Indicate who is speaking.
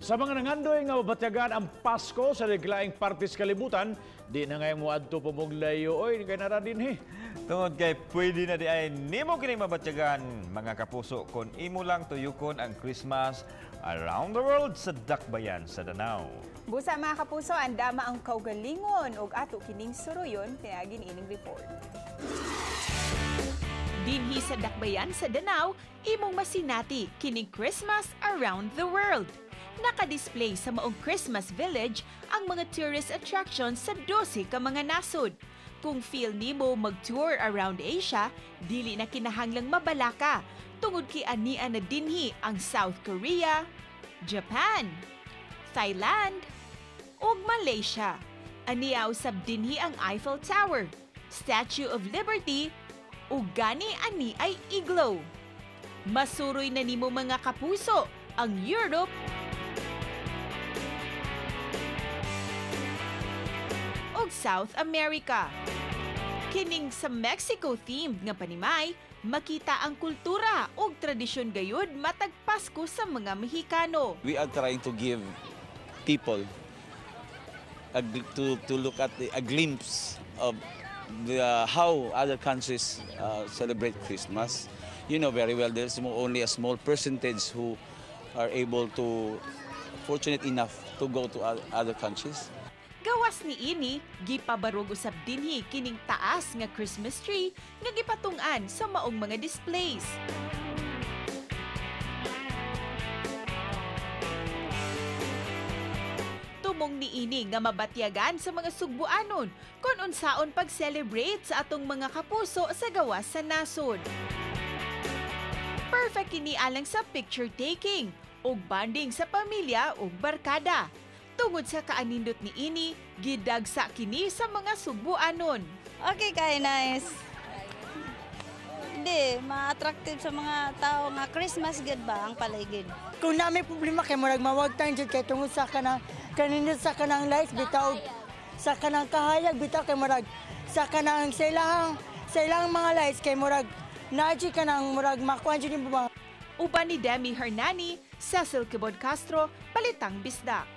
Speaker 1: Sa mga nangandoy nga mabatyagan ang Pasko sa naglaing partis kalibutan, di na ngayon mo adto pumuglayo oy kay nara dinhi.
Speaker 2: Tungod kay pwede na di ay nimo kining mabatyagan mga kapuso kung imo lang tuyukon ang Christmas around the world sa dakbayan sa Danao.
Speaker 3: Busa mga kapuso, andama ang kaugalingon ug ato kining suruyon pinagin ining report.
Speaker 4: Dinhi sa dakbayan sa Danao, imong masinati kining Christmas around the world. Naka-display sa maong Christmas Village ang mga tourist attractions sa 12 ka mga nasod. Kung feel nimo mag-tour around Asia, dili na kinahanglang mabalaka tungod kay ania na dinhi ang South Korea, Japan, Thailand, ug Malaysia. Ania usab dinhi ang Eiffel Tower, Statue of Liberty, ug gani ani ay iglo. Masuroy na nimo mga kapuso ang Europe, ug South America. Kining sa Mexico-themed nga panimay, makita ang kultura ug tradisyon gayud matag Pasko sa mga Mexicano.
Speaker 5: We are trying to give people to look at a glimpse of how other countries celebrate Christmas. You know very well there's only a small percentage who are able to, fortunate enough to go to other countries.
Speaker 4: Gawas ni ini, gipabarog usab dinhi kining taas nga Christmas tree nga gipatung-an sa maong mga displays. Tumong ni ini nga mabatyagan sa mga Sugbuanon kung unsaon pag-celebrate sa atong mga kapuso sa gawas sa nasod. Perfect kini alang sa picture taking ug bonding sa pamilya ug barkada. Tungod sa kaanindot ni ini, gidagsa kini sa mga Sugbuanon.
Speaker 6: Okay, kay nice. Hindi, ma-attractive sa mga tao nga Christmas gid ba ang paligid.
Speaker 7: Kung na may problema kay murag mawagtan jud kay tungod sa kanang kanindot sa kanang lights bitaw sa kanang kahayag bitaw kay murag sa kanang sa ilang mga lights kay murag naji kanang murag makuan jud ni ba.
Speaker 4: Uban ni Demi Hernani, Cecil Kibod Castro, Balitang Bisdak.